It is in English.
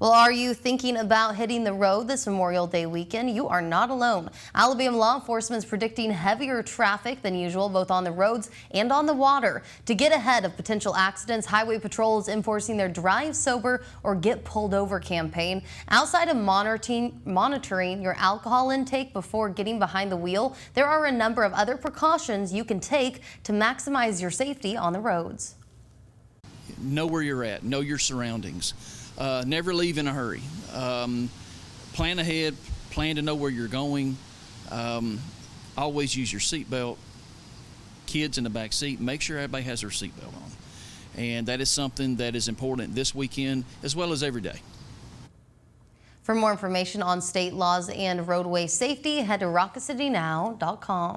Well, are you thinking about hitting the road this Memorial Day weekend? You are not alone. Alabama law enforcement is predicting heavier traffic than usual, both on the roads and on the water. To get ahead of potential accidents, Highway Patrol is enforcing their Drive Sober or Get Pulled Over campaign. Outside of monitoring your alcohol intake before getting behind the wheel, there are a number of other precautions you can take to maximize your safety on the roads. Know where you're at, know your surroundings. Never leave in a hurry. Plan ahead, plan to know where you're going. Always use your seatbelt. Kids in the back seat, make sure everybody has their seatbelt on. And that is something that is important this weekend as well as every day. For more information on state laws and roadway safety, head to rocketcitynow.com.